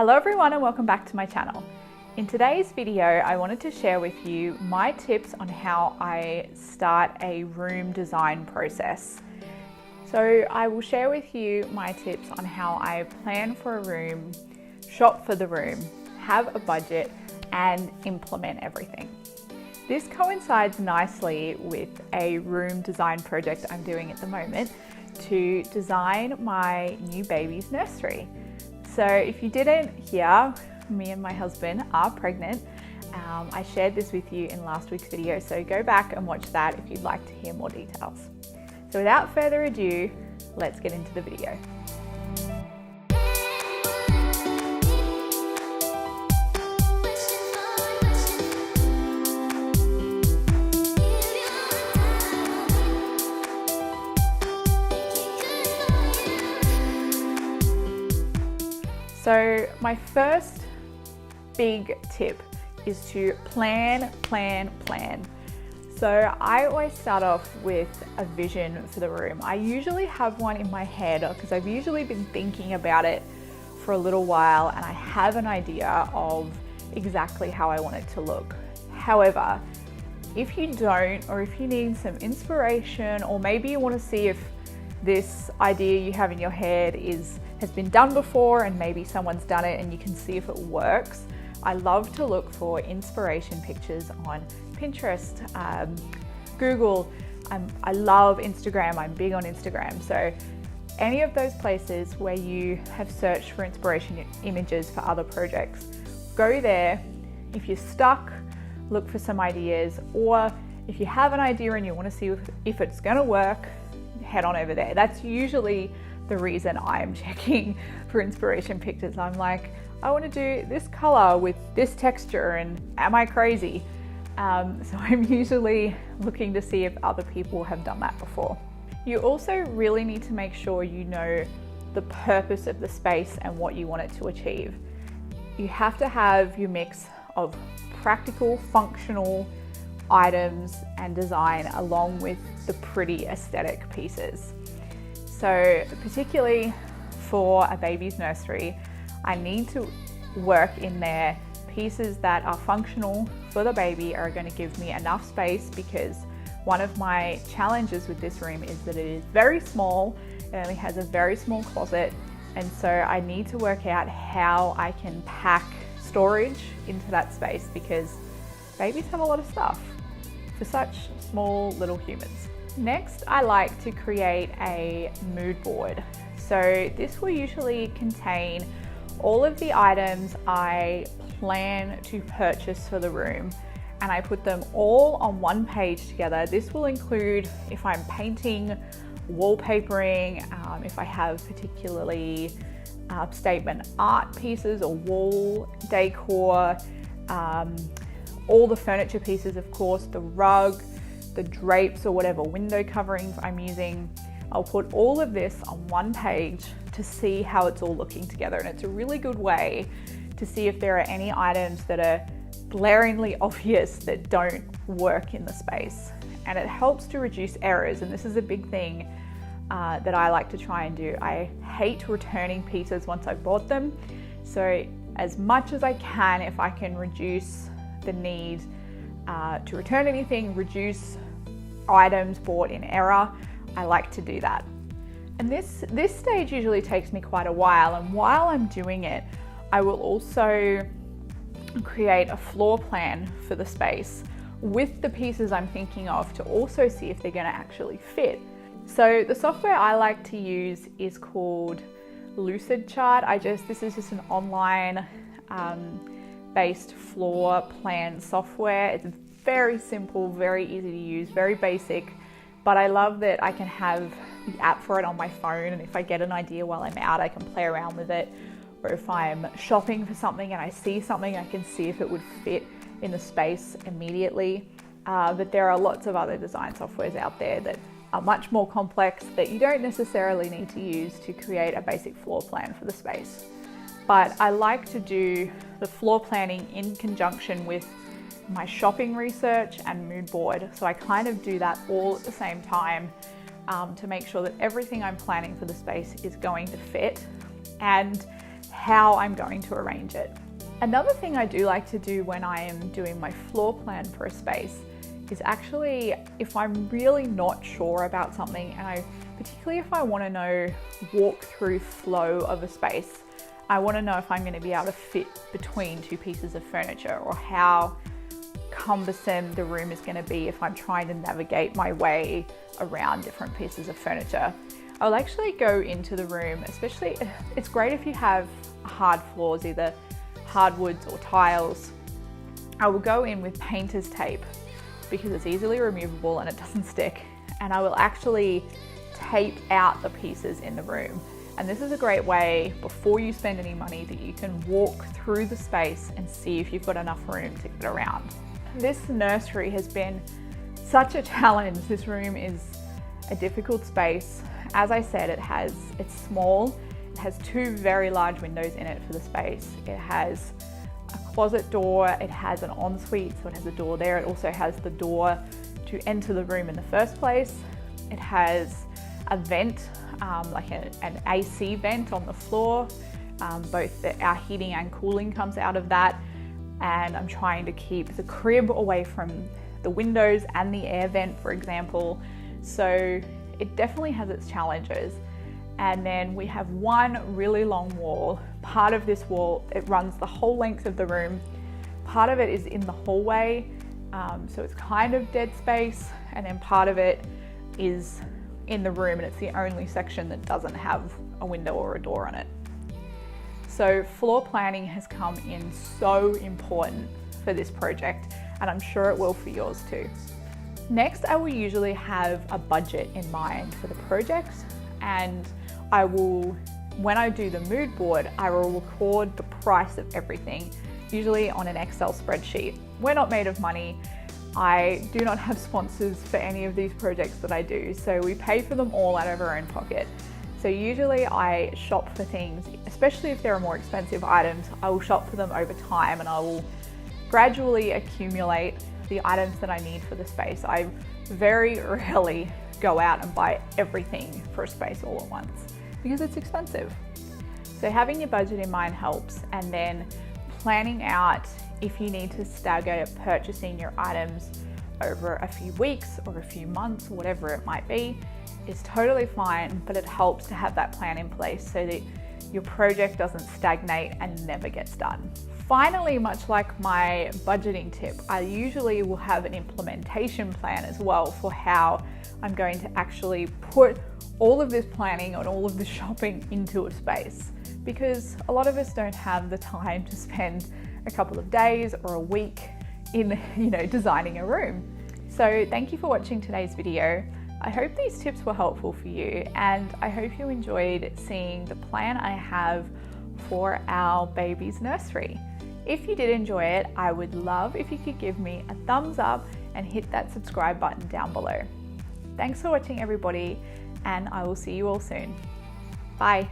Hello everyone and welcome back to my channel. In today's video, I wanted to share with you my tips on how I start a room design process. So I will share with you my tips on how I plan for a room, shop for the room, have a budget, and implement everything. This coincides nicely with a room design project I'm doing at the moment to design my new baby's nursery. So if you didn't hear, me and my husband are pregnant. I shared this with you in last week's video, so go back and watch that if you'd like to hear more details. So without further ado, let's get into the video. So my first big tip is to plan. So I always start off with a vision for the room. I usually have one in my head because I've usually been thinking about it for a little while and I have an idea of exactly how I want it to look. However, if you don't, or if you need some inspiration, or maybe you want to see if this idea you have in your head has been done before and maybe someone's done it and you can see if it works, I love to look for inspiration pictures on Pinterest, Google. I love Instagram, I'm big on Instagram. So any of those places where you have searched for inspiration images for other projects, go there. If you're stuck, look for some ideas, or if you have an idea and you want to see if it's going to work, head on over there. That's usually the reason I'm checking for inspiration pictures. I'm like, I want to do this color with this texture, and am I crazy? So I'm usually looking to see if other people have done that before. You also really need to make sure you know the purpose of the space and what you want it to achieve. You have to have your mix of practical, functional items and design along with the pretty aesthetic pieces. So particularly for a baby's nursery, I need to work in there pieces that are functional for the baby, are going to give me enough space, because one of my challenges with this room is that it is very small. It only has a very small closet, and so I need to work out how I can pack storage into that space, because babies have a lot of stuff for such small little humans. Next, I like to create a mood board. So this will usually contain all of the items I plan to purchase for the room, and I put them all on one page together. This will include if I'm painting, wallpapering, if I have particularly statement art pieces or wall decor, all the furniture pieces, of course, the rug, the drapes, or whatever window coverings I'm using. I'll put all of this on one page to see how it's all looking together, and it's a really good way to see if there are any items that are glaringly obvious that don't work in the space. And it helps to reduce errors, and this is a big thing that I like to try and do. I hate returning pieces once I've bought them, so as much as I can, if I can reduce the need to return anything, reduce items bought in error, I like to do that. And this stage usually takes me quite a while, and while I'm doing it, I will also create a floor plan for the space with the pieces I'm thinking of to also see if they're going to actually fit. So the software I like to use is called Lucid Chart. This is just an online based floor plan software. It's very simple, very easy to use, very basic, but I love that I can have the app for it on my phone, and if I get an idea while I'm out, I can play around with it. Or if I'm shopping for something and I see something, I can see if it would fit in the space immediately. But there are lots of other design softwares out there that are much more complex that you don't necessarily need to use to create a basic floor plan for the space. But I like to do the floor planning in conjunction with my shopping research and mood board. So I kind of do that all at the same time to make sure that everything I'm planning for the space is going to fit. And how I'm going to arrange it. Another thing I do like to do when I am doing my floor plan for a space is actually, if I'm really not sure about something, and particularly if I want to know walk through flow of a space, I want to know if I'm going to be able to fit between two pieces of furniture, or how cumbersome the room is going to be if I'm trying to navigate my way around different pieces of furniture. I'll actually go into the room, especially it's great if you have hard floors, either hardwoods or tiles. I will go in with painter's tape because it's easily removable and it doesn't stick, and I will actually tape out the pieces in the room. And this is a great way, before you spend any money, that you can walk through the space and see if you've got enough room to get around. This nursery has been such a challenge. This room is a difficult space. As I said, it's small. It has two very large windows in it for the space. It has a closet door. It has an ensuite, so it has a door there. It also has the door to enter the room in the first place. It has a vent, like an AC vent on the floor. Both our heating and cooling comes out of that. And I'm trying to keep the crib away from the windows and the air vent, for example. So it definitely has its challenges. And then we have one really long wall. Part of this wall, it runs the whole length of the room. Part of it is in the hallway, so it's kind of dead space. And then part of it is in the room, and it's the only section that doesn't have a window or a door on it. So floor planning has come in so important for this project, and I'm sure it will for yours too. Next, I will usually have a budget in mind for the project, and when I do the mood board, I will record the price of everything, usually on an Excel spreadsheet. We're not made of money. I do not have sponsors for any of these projects that I do, so we pay for them all out of our own pocket. So usually I shop for things, especially if there are more expensive items, I will shop for them over time, and I will gradually accumulate the items that I need for the space. I very rarely go out and buy everything for a space all at once because it's expensive. So having your budget in mind helps, and then planning out if you need to stagger purchasing your items over a few weeks or a few months, whatever it might be, is totally fine, but it helps to have that plan in place so that your project doesn't stagnate and never gets done. Finally, much like my budgeting tip, I usually will have an implementation plan as well for how I'm going to actually put all of this planning and all of the shopping into a space, because a lot of us don't have the time to spend a couple of days or a week in, designing a room. So thank you for watching today's video. I hope these tips were helpful for you, and I hope you enjoyed seeing the plan I have for our baby's nursery. If you did enjoy it, I would love if you could give me a thumbs up and hit that subscribe button down below. Thanks for watching, everybody, and I will see you all soon. Bye.